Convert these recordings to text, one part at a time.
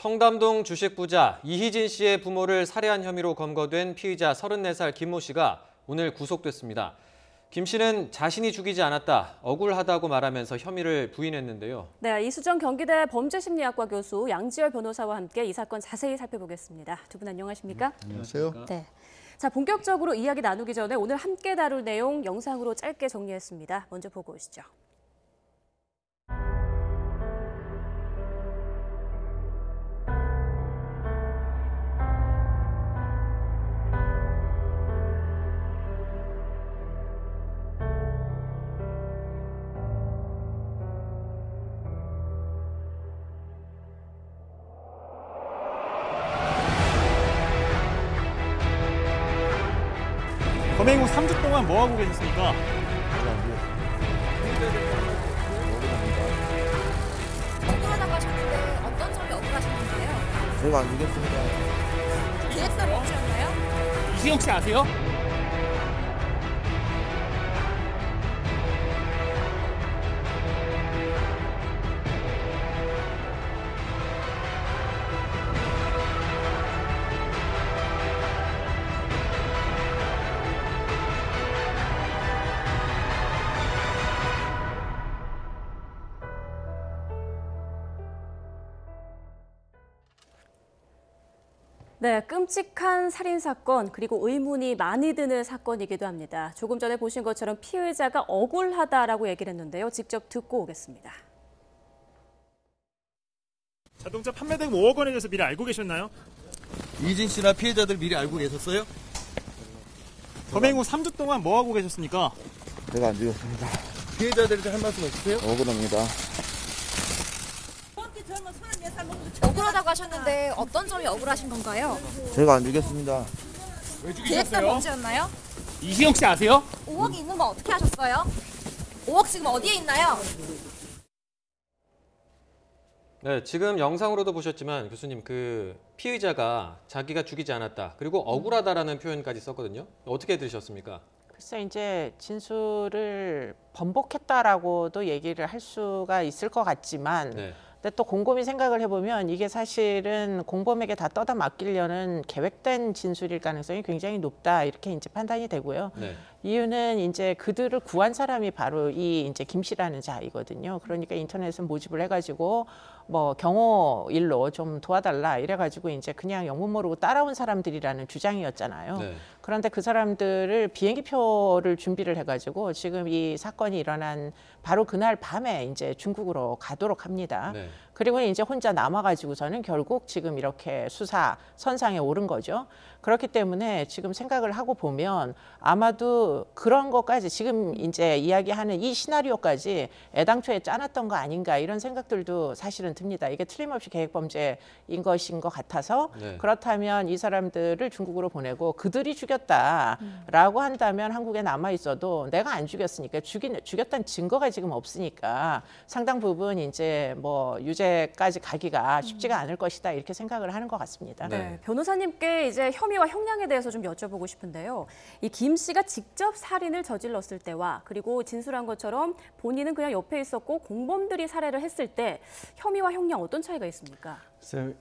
청담동 주식 부자 이희진 씨의 부모를 살해한 혐의로 검거된 피의자 34살 김모 씨가 오늘 구속됐습니다. 김 씨는 자신이 죽이지 않았다, 억울하다고 말하면서 혐의를 부인했는데요. 네, 이수정 경기대 범죄심리학과 교수 양지열 변호사와 함께 이 사건 자세히 살펴보겠습니다. 두 분 안녕하십니까? 안녕하세요. 네. 자, 본격적으로 이야기 나누기 전에 오늘 함께 다룰 내용 영상으로 짧게 정리했습니다. 먼저 보고 오시죠. 범행 후 3주 동안 뭐 하고 계셨습니까? 억울하다고 하셨는데 어떤 점이 억울하신 건가요? 제가 안 죽였습니다. 기획사를 혹시였나요? 이수영 씨 아세요? 네, 끔찍한 살인사건 그리고 의문이 많이 드는 사건이기도 합니다. 조금 전에 보신 것처럼 피의자가 억울하다라고 얘기를 했는데요. 직접 듣고 오겠습니다. 자동차 판매대금 5억 원에 대해서 미리 알고 계셨나요? 이진 씨나 피해자들 미리 알고 계셨어요? 범행 후 3주 동안 뭐 하고 계셨습니까? 제가 안 죽였습니다. 피해자들한테 할 말씀 없으세요? 억울합니다. 억울하다고 하셨는데 어떤 점이 억울하신 건가요? 제가 안 죽였습니다. 왜 기획사 죽이셨어요? 범죄였나요? 이수영 씨 아세요? 5억이 있는 거 어떻게 하셨어요? 5억 지금 어디에 있나요? 네, 지금 영상으로도 보셨지만 교수님 그 피의자가 자기가 죽이지 않았다, 그리고 억울하다라는 표현까지 썼거든요. 어떻게 들으셨습니까? 글쎄 이제 진술을 번복했다라고도 얘기를 할 수가 있을 것 같지만 네. 근데 또 곰곰이 생각을 해보면 이게 사실은 공범에게 다 떠다 맡기려는 계획된 진술일 가능성이 굉장히 높다 이렇게 이제 판단이 되고요. 네. 이유는 이제 그들을 구한 사람이 바로 이 이제 김 씨라는 자이거든요. 그러니까 인터넷에 모집을 해가지고 뭐 경호 일로 좀 도와달라 이래가지고 이제 그냥 영문 모르고 따라온 사람들이라는 주장이었잖아요. 네. 그런데 그 사람들을 비행기표를 준비를 해가지고 지금 이 사건이 일어난 바로 그날 밤에 이제 중국으로 가도록 합니다. 네. 그리고 이제 혼자 남아가지고서는 결국 지금 이렇게 수사 선상에 오른 거죠. 그렇기 때문에 지금 생각을 하고 보면 아마도 그런 것까지 지금 이제 이야기하는 이 시나리오까지 애당초에 짜놨던 거 아닌가 이런 생각들도 사실은 듭니다. 이게 틀림없이 계획범죄인 것인 것 같아서 네. 그렇다면 이 사람들을 중국으로 보내고 그들이 죽였다라고 한다면 한국에 남아 있어도 내가 안 죽였으니까 죽였다는 증거가 지금 없으니까 상당 부분 이제 뭐 유죄까지 가기가 쉽지가 않을 것이다 이렇게 생각을 하는 것 같습니다. 네, 변호사님께 이제 혐의와 형량에 대해서 좀 여쭤보고 싶은데요. 이 김 씨가 직접 살인을 저질렀을 때와 그리고 진술한 것처럼 본인은 그냥 옆에 있었고 공범들이 살해를 했을 때 혐의와 형량 어떤 차이가 있습니까?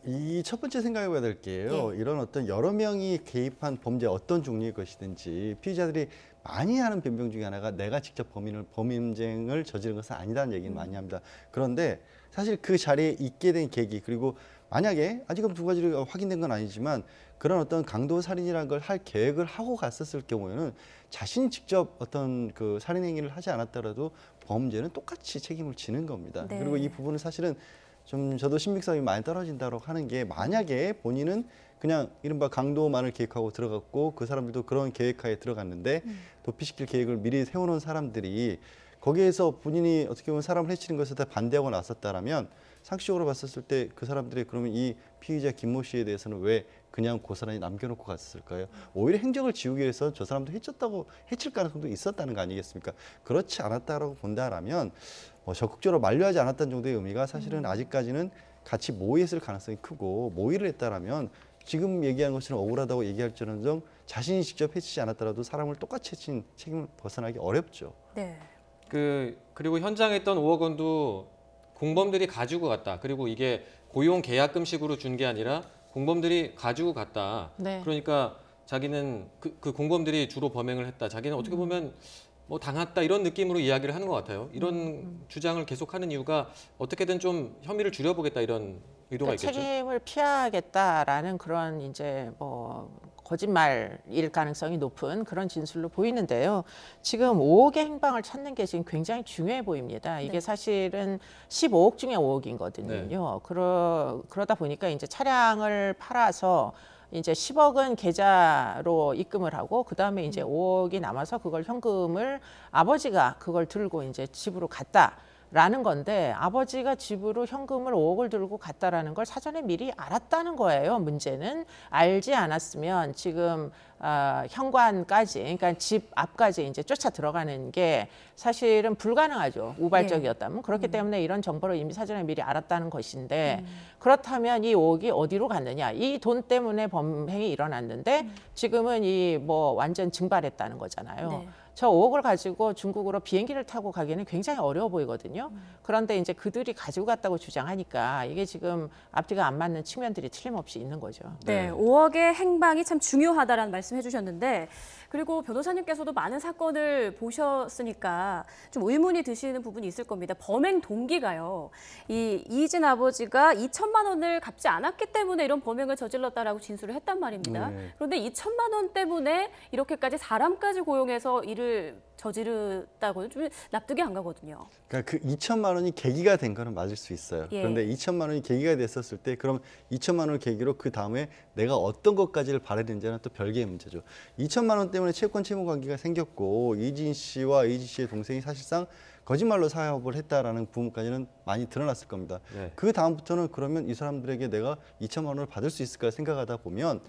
이 첫 번째 생각해봐야 될 게요. 이런 어떤 여러 명이 개입한 범죄 어떤 종류의 것이든지 피의자들이 많이 하는 변명 중에 하나가 내가 직접 범행을 저지른 것은 아니다는 얘기는 많이 합니다. 그런데 사실 그 자리에 있게 된 계기 그리고 만약에 아직은 두 가지로 확인된 건 아니지만 그런 어떤 강도 살인이라는 걸 할 계획을 하고 갔었을 경우에는 자신이 직접 어떤 그 살인 행위를 하지 않았더라도 범죄는 똑같이 책임을 지는 겁니다. 네. 그리고 이 부분은 사실은 좀 저도 신빙성이 많이 떨어진다고 하는 게 만약에 본인은 그냥 이른바 강도만을 계획하고 들어갔고 그 사람들도 그런 계획하에 들어갔는데 도피시킬 계획을 미리 세워놓은 사람들이 거기에서 본인이 어떻게 보면 사람을 해치는 것에 대해 반대하고 나섰다라면 상식적으로 봤었을 때 그 사람들이 그러면 이 피의자 김모 씨에 대해서는 왜 그냥 고스란히 남겨놓고 갔을까요? 오히려 행적을 지우기 위해서 저 사람도 해칠 가능성도 있었다는 거 아니겠습니까? 그렇지 않았다라고 본다라면 적극적으로 만류하지 않았다는 정도의 의미가 사실은 아직까지는 같이 모의했을 가능성이 크고 모의를 했다라면 지금 얘기한 것처럼 억울하다고 얘기할지언정 자신이 직접 해치지 않았더라도 사람을 똑같이 해친 책임을 벗어나기 어렵죠. 네. 그리고 현장에 있던 5억 원도 공범들이 가지고 갔다. 그리고 이게 고용 계약금식으로 준 게 아니라 공범들이 가지고 갔다. 네. 그러니까 자기는 그 공범들이 주로 범행을 했다. 자기는 어떻게 보면 뭐 당했다 이런 느낌으로 이야기를 하는 것 같아요. 이런 주장을 계속하는 이유가 어떻게든 좀 혐의를 줄여보겠다 이런 의도가 그러니까 있겠죠. 책임을 피하겠다라는 그런 이제 뭐 거짓말일 가능성이 높은 그런 진술로 보이는데요. 지금 5억의 행방을 찾는 게 지금 굉장히 중요해 보입니다. 이게 네. 사실은 15억 중에 5억이거든요. 그러다 보니까 이제 차량을 팔아서 이제 10억은 계좌로 입금을 하고 그다음에 이제 5억이 남아서 그걸 현금을 아버지가 그걸 들고 이제 집으로 갔다라는 건데 아버지가 집으로 현금을 5억을 들고 갔다라는 걸 사전에 미리 알았다는 거예요. 문제는 알지 않았으면 지금 현관까지 그러니까 집 앞까지 이제 쫓아 들어가는 게 사실은 불가능하죠. 우발적이었다면. 그렇기 때문에 이런 정보를 이미 사전에 미리 알았다는 것인데 그렇다면 이 5억이 어디로 갔느냐. 이 돈 때문에 범행이 일어났는데 지금은 이 뭐 완전 증발했다는 거잖아요. 네. 저 5억을 가지고 중국으로 비행기를 타고 가기는 굉장히 어려워 보이거든요. 그런데 이제 그들이 가지고 갔다고 주장하니까 이게 지금 앞뒤가 안 맞는 측면들이 틀림없이 있는 거죠. 네, 5억의 행방이 참 중요하다라는 말씀 해주셨는데 그리고 변호사님께서도 많은 사건을 보셨으니까 좀 의문이 드시는 부분이 있을 겁니다. 범행 동기가요. 이 이진 아버지가 2천만 원을 갚지 않았기 때문에 이런 범행을 저질렀다라고 진술을 했단 말입니다. 네. 그런데 2천만 원 때문에 이렇게까지 사람까지 고용해서 일을 저지르다고는 좀 납득이 안 가거든요. 그러니까 그 2천만 원이 계기가 된 거는 맞을 수 있어요. 예. 그런데 2천만 원이 계기가 됐었을 때 그럼 2천만 원을 계기로 그 다음에 내가 어떤 것까지를 바라는지는 또 별개의 문제죠. 2천만 원 때문에 채권 채무 관계가 생겼고 이진 씨와 이진 씨의 동생이 사실상 거짓말로 사업을 했다라는 부분까지는 많이 드러났을 겁니다. 네. 그 다음부터는 그러면 이 사람들에게 내가 2천만 원을 받을 수 있을까 생각하다 보면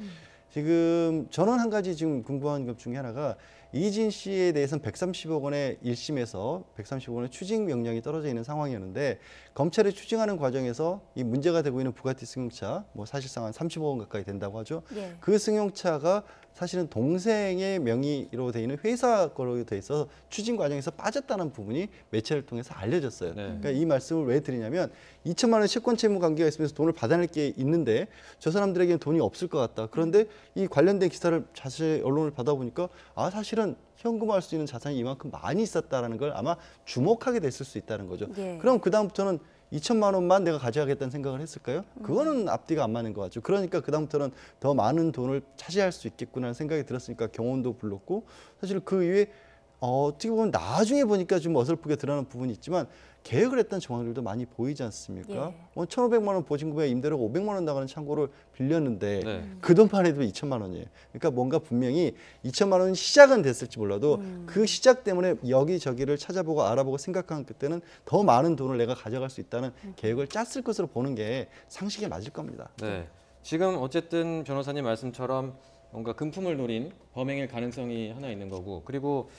지금 저는 한 가지 지금 궁금한 것 중에 하나가 이진 씨에 대해서는 130억 원의 1심에서 130억 원의 추징 명령이 떨어져 있는 상황이었는데 검찰이 추징하는 과정에서 이 문제가 되고 있는 부가티 승용차 뭐 사실상 한 30억 원 가까이 된다고 하죠. 예. 그 승용차가 사실은 동생의 명의로 돼 있는 회사 거로 돼 있어서 추징 과정에서 빠졌다는 부분이 매체를 통해서 알려졌어요. 네. 그러니까 이 말씀을 왜 드리냐면 2천만 원 채권 채무 관계가 있으면서 돈을 받아낼 게 있는데 저 사람들에게는 돈이 없을 것 같다. 그런데 이 관련된 기사를 자세히 언론을 받아보니까 사실은 현금화할 수 있는 자산이 이만큼 많이 있었다라는 걸 아마 주목하게 됐을 수 있다는 거죠. 예. 그럼 그 다음부터는 2천만 원만 내가 가져가겠다는 생각을 했을까요? 그거는 앞뒤가 안 맞는 것 같죠. 그러니까 그 다음부터는 더 많은 돈을 차지할 수 있겠구나라는 생각이 들었으니까 경호원도 불렀고 사실 그 이후에 어떻게 보면 나중에 보니까 좀 어설프게 드러나는 부분이 있지만 계획을 했던 정황들도 많이 보이지 않습니까? 예. 1,500만 원 보증금에 임대료가 500만 원 나가는 창고를 빌렸는데 네. 그 돈만 해도 2천만 원이에요. 그러니까 뭔가 분명히 2천만 원 시작은 됐을지 몰라도 그 시작 때문에 여기저기를 찾아보고 알아보고 생각한 그때는 더 많은 돈을 내가 가져갈 수 있다는 계획을 짰을 것으로 보는 게 상식에 맞을 겁니다. 네. 지금 어쨌든 변호사님 말씀처럼 뭔가 금품을 노린 범행일 가능성이 하나 있는 거고 그리고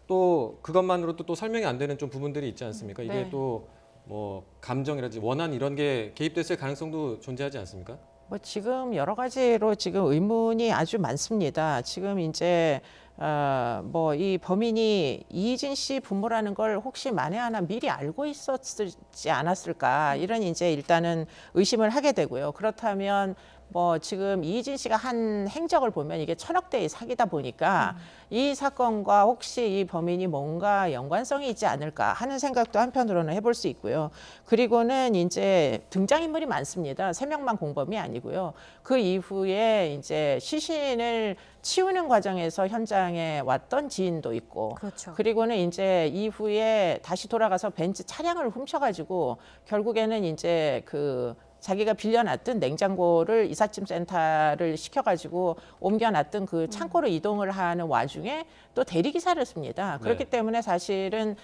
또 그것만으로도 또 설명이 안 되는 좀 부분들이 있지 않습니까? 이게 네. 또 뭐 감정이라든지 원한 이런 게 개입됐을 가능성도 존재하지 않습니까? 뭐 지금 여러 가지로 지금 의문이 아주 많습니다. 지금 이제 뭐 이 범인이 이희진 씨 부모라는 걸 혹시 만에 하나 미리 알고 있었지 않았을까 이런 이제 일단은 의심을 하게 되고요. 그렇다면 뭐 지금 이희진 씨가 한 행적을 보면 이게 1,000억대의 사기다 보니까 이 사건과 혹시 이 범인이 뭔가 연관성이 있지 않을까 하는 생각도 한편으로는 해볼 수 있고요. 그리고는 이제 등장인물이 많습니다. 3명만 공범이 아니고요. 그 이후에 이제 시신을 치우는 과정에서 현장에 왔던 지인도 있고 그렇죠. 그리고는 이제 이후에 다시 돌아가서 벤츠 차량을 훔쳐가지고 결국에는 이제 그 자기가 빌려놨던 냉장고를 이삿짐 센터를 시켜가지고 옮겨놨던 그 창고로 이동을 하는 와중에 또 대리기사를 씁니다. 그렇기 네. 때문에 사실은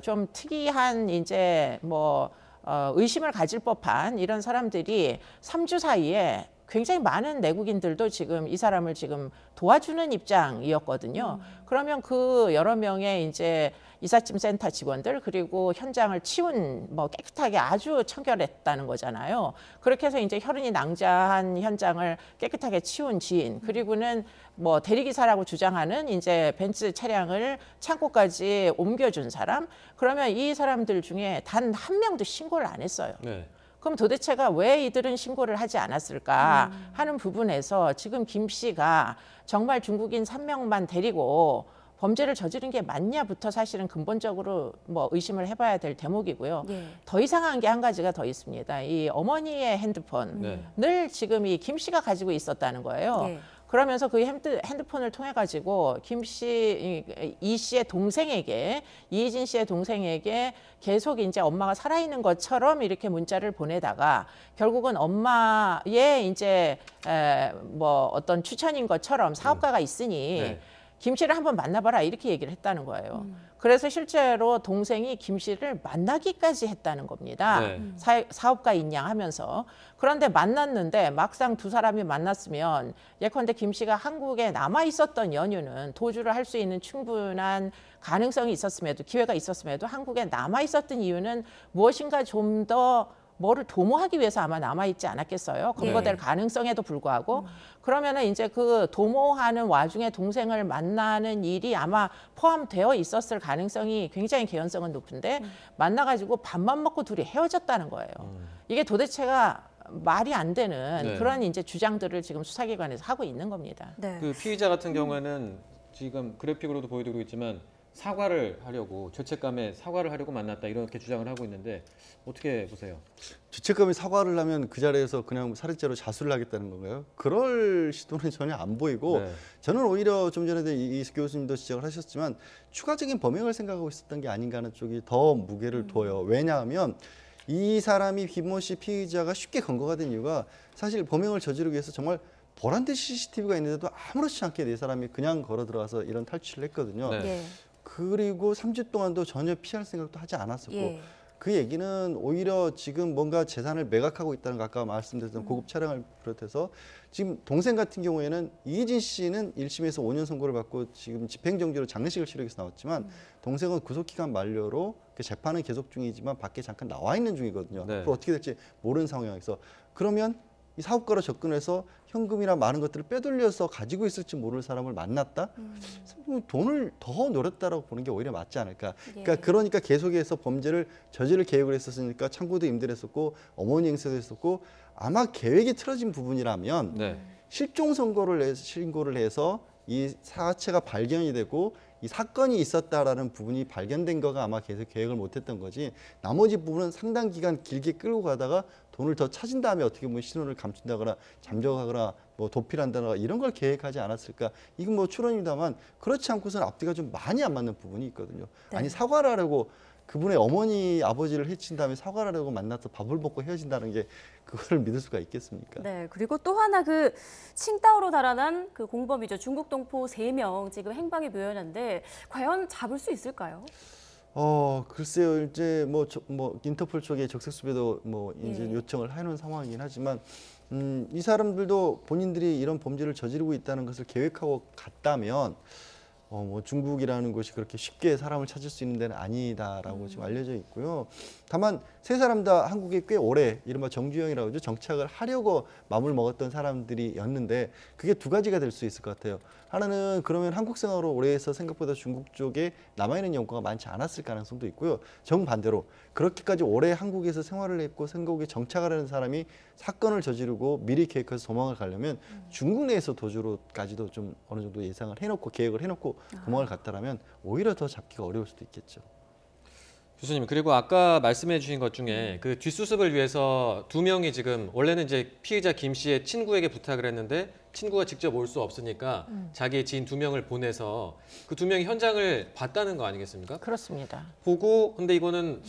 좀 특이한 이제 뭐 의심을 가질 법한 이런 사람들이 3주 사이에 굉장히 많은 내국인들도 지금 이 사람을 지금 도와주는 입장이었거든요. 그러면 그 여러 명의 이제 이삿짐 센터 직원들 그리고 현장을 치운 뭐 깨끗하게 아주 청결했다는 거잖아요. 그렇게 해서 이제 혈흔이 낭자한 현장을 깨끗하게 치운 지인 그리고는 뭐 대리기사라고 주장하는 이제 벤츠 차량을 창고까지 옮겨준 사람 그러면 이 사람들 중에 단 한 명도 신고를 안 했어요. 네. 그럼 도대체가 왜 이들은 신고를 하지 않았을까 하는 부분에서 지금 김 씨가 정말 중국인 3명만 데리고 범죄를 저지른 게 맞냐부터 사실은 근본적으로 뭐 의심을 해봐야 될 대목이고요. 예. 더 이상한 게 한 가지가 더 있습니다. 이 어머니의 핸드폰을 지금 이 김 씨가 가지고 있었다는 거예요. 예. 그러면서 그 핸드폰을 통해 가지고 김 씨, 이 씨의 동생에게, 이희진 씨의 동생에게 계속 이제 엄마가 살아있는 것처럼 이렇게 문자를 보내다가 결국은 엄마의 이제 뭐 어떤 추천인 것처럼 사업가가 있으니 네. 김 씨를 한번 만나봐라 이렇게 얘기를 했다는 거예요. 그래서 실제로 동생이 김 씨를 만나기까지 했다는 겁니다. 네. 사업가인 양 하면서. 그런데 만났는데 막상 두 사람이 만났으면 예컨대 김 씨가 한국에 남아 있었던 연유는 도주를 할 수 있는 충분한 가능성이 있었음에도 기회가 있었음에도 한국에 남아 있었던 이유는 무엇인가 좀 더 뭐를 도모하기 위해서 아마 남아있지 않았겠어요. 검거될 네. 가능성에도 불구하고. 그러면은 이제 그 도모하는 와중에 동생을 만나는 일이 아마 포함되어 있었을 가능성이 굉장히 개연성은 높은데 만나가지고 밥만 먹고 둘이 헤어졌다는 거예요. 이게 도대체가 말이 안 되는 네. 그런 이제 주장들을 지금 수사기관에서 하고 있는 겁니다. 네. 그 피의자 같은 경우에는 지금 그래픽으로도 보여드리고 있지만 사과를 하려고 죄책감에 사과를 하려고 만났다 이렇게 주장을 하고 있는데 어떻게 보세요? 죄책감이 사과를 하면 그 자리에서 그냥 살인죄로 자수를 하겠다는 건가요? 그럴 시도는 전혀 안 보이고 네. 저는 오히려 좀 전에도 이 교수님도 지적을 하셨지만 추가적인 범행을 생각하고 있었던 게 아닌가 하는 쪽이 더 무게를 둬요. 왜냐하면 이 사람이 김모 씨 피의자가 쉽게 검거가 된 이유가 사실 범행을 저지르기 위해서 정말 보란 듯이 CCTV가 있는데도 아무렇지 않게 네 사람이 그냥 걸어 들어와서 이런 탈취를 했거든요. 네. 예. 그리고 3주 동안도 전혀 피할 생각도 하지 않았었고 예. 그 얘기는 오히려 지금 뭔가 재산을 매각하고 있다는 거 아까 말씀드렸던 고급 차량을 비롯해서 지금 동생 같은 경우에는 이희진 씨는 1심에서 5년 선고를 받고 지금 집행정지로 장례식을 치르기 위해서 나왔지만 동생은 구속기간 만료로 그 재판은 계속 중이지만 밖에 잠깐 나와 있는 중이거든요. 네. 앞으로 어떻게 될지 모르는 상황에서 그러면 이 사업가로 접근해서 현금이나 많은 것들을 빼돌려서 가지고 있을지 모를 사람을 만났다? 돈을 더 노렸다라고 보는 게 오히려 맞지 않을까. 그러니까 계속해서 범죄를 저지를 계획을 했었으니까 창구도 임대했었고 어머니 행세도 했었고 아마 계획이 틀어진 부분이라면 네. 실종 신고를 해서 이 사체가 발견이 되고 이 사건이 있었다라는 부분이 발견된 거가 아마 계속 계획을 못했던 거지 나머지 부분은 상당 기간 길게 끌고 가다가 돈을 더 찾은 다음에 어떻게 보면 신원을 감춘다거나 잠적하거나 뭐 도피한다거나 이런 걸 계획하지 않았을까. 이건 뭐 추론입니다만 그렇지 않고서는 앞뒤가 좀 많이 안 맞는 부분이 있거든요. 네. 아니 사과를 하려고 그분의 어머니 아버지를 해친 다음에 사과를 하려고 만나서 밥을 먹고 헤어진다는 게 그거를 믿을 수가 있겠습니까? 네, 그리고 또 하나 그 칭다오로 달아난 그 공범이죠. 중국 동포 3명 지금 행방이 묘연한데 과연 잡을 수 있을까요? 글쎄요. 이제 뭐 인터폴 쪽에 적색 수배도 뭐 이제 예. 요청을 해놓은 상황이긴 하지만 이 사람들도 본인들이 이런 범죄를 저지르고 있다는 것을 계획하고 갔다면 뭐 중국이라는 곳이 그렇게 쉽게 사람을 찾을 수 있는 데는 아니다라고 지금 알려져 있고요. 다만 세 사람 다 한국에 꽤 오래 이른바 정주행이라고 하죠. 정착을 하려고 마음을 먹었던 사람들이었는데 그게 두 가지가 될 수 있을 것 같아요. 하나는 그러면 한국 생활로 오래 해서 생각보다 중국 쪽에 남아있는 연고가 많지 않았을 가능성도 있고요. 정반대로 그렇게까지 오래 한국에서 생활을 했고 한국에 정착을 하는 사람이 사건을 저지르고 미리 계획해서 도망을 가려면 중국 내에서 도주로까지도 좀 어느 정도 예상을 해놓고 계획을 해놓고 도망을 갔다라면 오히려 더 잡기가 어려울 수도 있겠죠. 교수님, 그리고 아까 말씀해 주신 것 중에 그 뒷수습을 위해서 2명이 지금 원래는 이제 피의자 김 씨의 친구에게 부탁을 했는데 친구가 직접 올 수 없으니까 자기의 지인 2명을 보내서 그 2명이 현장을 봤다는 거 아니겠습니까? 그렇습니다. 보고 근데 이거는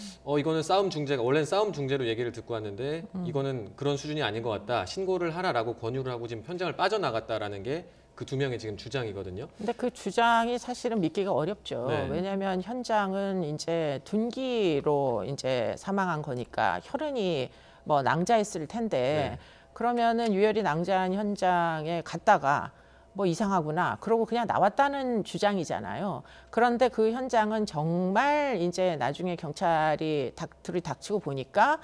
싸움 중재가 원래는 싸움 중재로 얘기를 듣고 왔는데 이거는 그런 수준이 아닌 것 같다. 신고를 하라라고 권유를 하고 지금 현장을 빠져나갔다라는 게 그 2명의 지금 주장이거든요. 근데 그 주장이 사실은 믿기가 어렵죠. 네. 왜냐하면 현장은 이제 둔기로 이제 사망한 거니까 혈흔이 뭐 낭자했을 텐데 네. 그러면은 유혈이 낭자한 현장에 갔다가 뭐 이상하구나. 그러고 그냥 나왔다는 주장이잖아요. 그런데 그 현장은 정말 이제 나중에 경찰이 둘이 닥치고 보니까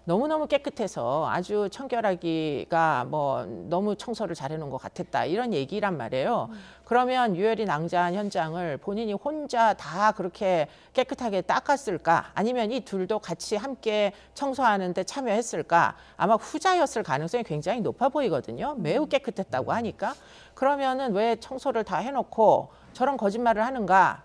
너무너무 깨끗해서 아주 청결하기가 뭐 너무 청소를 잘해놓은 것 같았다 이런 얘기란 말이에요. 그러면 유혈이 낭자한 현장을 본인이 혼자 다 그렇게 깨끗하게 닦았을까? 아니면 이 둘도 같이 함께 청소하는데 참여했을까? 아마 후자였을 가능성이 굉장히 높아 보이거든요. 매우 깨끗했다고 하니까. 그러면은 왜 청소를 다 해놓고 저런 거짓말을 하는가?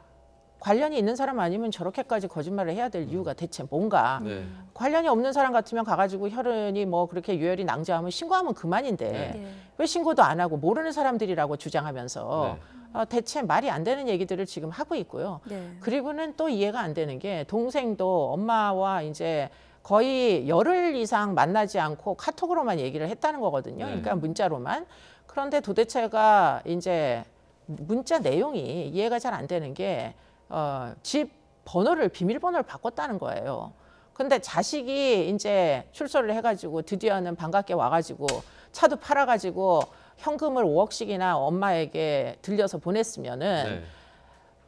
관련이 있는 사람 아니면 저렇게까지 거짓말을 해야 될 이유가 대체 뭔가. 네. 관련이 없는 사람 같으면 가가지고 혈흔이 뭐 그렇게 유혈이 낭자하면 신고하면 그만인데 네. 왜 신고도 안 하고 모르는 사람들이라고 주장하면서 네. 대체 말이 안 되는 얘기들을 지금 하고 있고요. 네. 그리고는 또 이해가 안 되는 게 동생도 엄마와 이제 거의 열흘 이상 만나지 않고 카톡으로만 얘기를 했다는 거거든요. 네. 그러니까 문자로만. 그런데 도대체가 이제 문자 내용이 이해가 잘 안 되는 게 집 번호를 비밀번호를 바꿨다는 거예요. 근데 자식이 이제 출소를 해가지고 드디어는 반갑게 와가지고 차도 팔아가지고 현금을 5억씩이나 엄마에게 들려서 보냈으면은 네.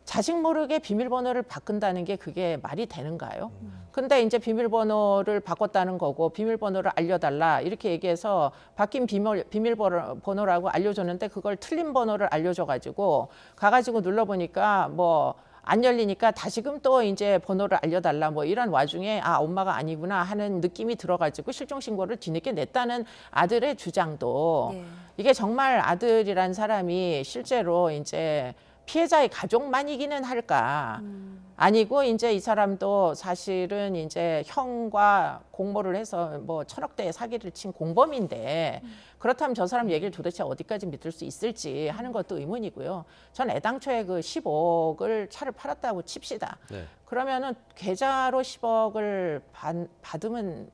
자식 모르게 비밀번호를 바꾼다는 게 그게 말이 되는가요? 근데 이제 비밀번호를 바꿨다는 거고 비밀번호를 알려달라 이렇게 얘기해서 바뀐 비밀번호라고 알려줬는데 그걸 틀린 번호를 알려줘가지고 가가지고 눌러보니까 뭐 안 열리니까 다시금 또 이제 번호를 알려달라 뭐 이런 와중에 아 엄마가 아니구나 하는 느낌이 들어가지고 실종 신고를 뒤늦게 냈다는 아들의 주장도 네. 이게 정말 아들이란 사람이 실제로 이제 피해자의 가족만이기는 할까? 아니고 이제 이 사람도 사실은 이제 형과 공모를 해서 뭐 천억대의 사기를 친 공범인데 그렇다면 저 사람 얘기를 도대체 어디까지 믿을 수 있을지 하는 것도 의문이고요. 전 애당초에 그 10억을 차를 팔았다고 칩시다. 네. 그러면은 계좌로 10억을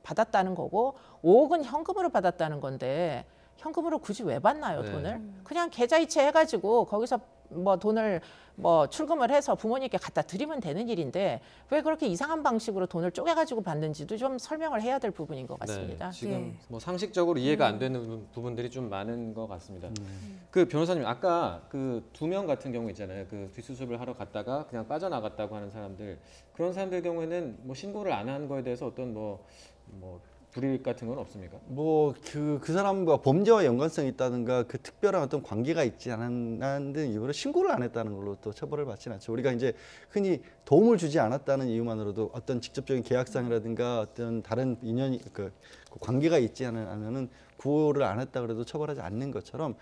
받았다는 거고 5억은 현금으로 받았다는 건데 현금으로 굳이 왜 받나요, 네. 돈을? 그냥 계좌이체 해가지고 거기서 뭐 돈을 뭐 출금을 해서 부모님께 갖다 드리면 되는 일인데 왜 그렇게 이상한 방식으로 돈을 쪼개가지고 받는지도 좀 설명을 해야 될 부분인 것 같습니다. 네, 지금 네. 뭐 상식적으로 이해가 안 되는 부분들이 좀 많은 것 같습니다. 그 변호사님 아까 그 2명 같은 경우 있잖아요. 그 뒷수습을 하러 갔다가 그냥 빠져나갔다고 하는 사람들 그런 사람들 경우에는 뭐 신고를 안 한 거에 대해서 어떤 뭐 불이익 같은 건 없습니까? 뭐 그 사람과 범죄와 연관성이 있다든가 그 특별한 어떤 관계가 있지 않는 이유로 신고를 안 했다는 걸로 또 처벌을 받지는 않죠. 우리가 이제 흔히 도움을 주지 않았다는 이유만으로도 어떤 직접적인 계약상이라든가 어떤 다른 인연이 그 관계가 있지 않으면은 구호를 안 했다 그래도 처벌하지 않는 것처럼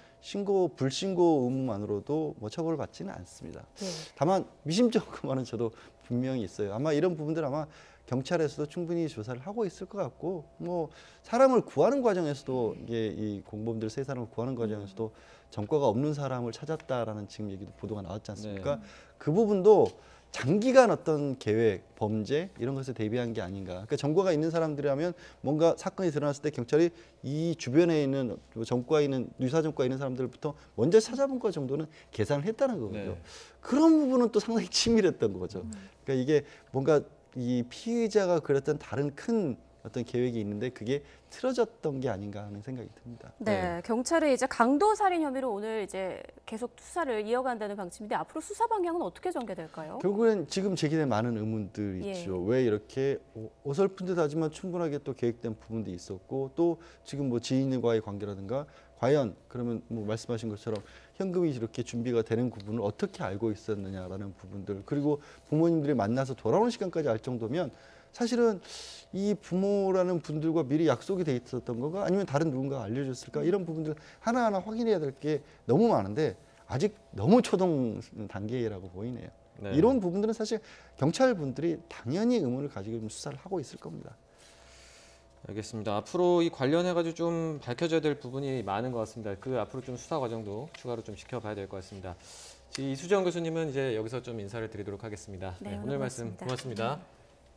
불신고 의무만으로도 뭐 처벌을 받지는 않습니다. 네. 다만 미심쩍고만은 저도 분명히 있어요. 아마 이런 부분들 아마 경찰에서도 충분히 조사를 하고 있을 것 같고 뭐 사람을 구하는 과정에서도 이게 이 공범들 세 사람을 구하는 과정에서도 전과가 없는 사람을 찾았다라는 지금 얘기도 보도가 나왔지 않습니까? 네. 그 부분도 장기간 어떤 계획, 범죄 이런 것에 대비한 게 아닌가. 그러니까 전과가 있는 사람들이라면 뭔가 사건이 드러났을 때 경찰이 이 주변에 있는 전과 있는 유사 전과 있는 사람들부터 먼저 찾아본 것 정도는 계산을 했다는 거거든요. 네. 그런 부분은 또 상당히 치밀했던 거죠. 그러니까 이게 뭔가 이 피의자가 그렸던 다른 큰 어떤 계획이 있는데 그게 틀어졌던 게 아닌가 하는 생각이 듭니다. 네, 경찰이 이제 강도 살인 혐의로 오늘 이제 계속 수사를 이어간다는 방침인데 앞으로 수사 방향은 어떻게 전개될까요? 결국엔 지금 제기된 많은 의문들이 예. 있죠. 왜 이렇게 어설픈 듯하지만 충분하게 또 계획된 부분도 있었고 또 지금 뭐 지인과의 관계라든가 과연 그러면 뭐 말씀하신 것처럼 현금이 이렇게 준비가 되는 부분을 어떻게 알고 있었느냐라는 부분들 그리고 부모님들이 만나서 돌아오는 시간까지 알 정도면 사실은 이 부모라는 분들과 미리 약속이 돼 있었던 건가 아니면 다른 누군가가 알려줬을까 이런 부분들 하나하나 확인해야 될 게 너무 많은데 아직 너무 초동 단계라고 보이네요. 네. 이런 부분들은 사실 경찰 분들이 당연히 의문을 가지고 수사를 하고 있을 겁니다. 알겠습니다. 앞으로 이 관련해가지고 좀 밝혀져야 될 부분이 많은 것 같습니다. 그 앞으로 좀 수사 과정도 추가로 좀 지켜봐야 될 것 같습니다. 이수정 교수님은 이제 여기서 좀 인사를 드리도록 하겠습니다. 네, 오늘 말씀 고맙습니다. 고맙습니다.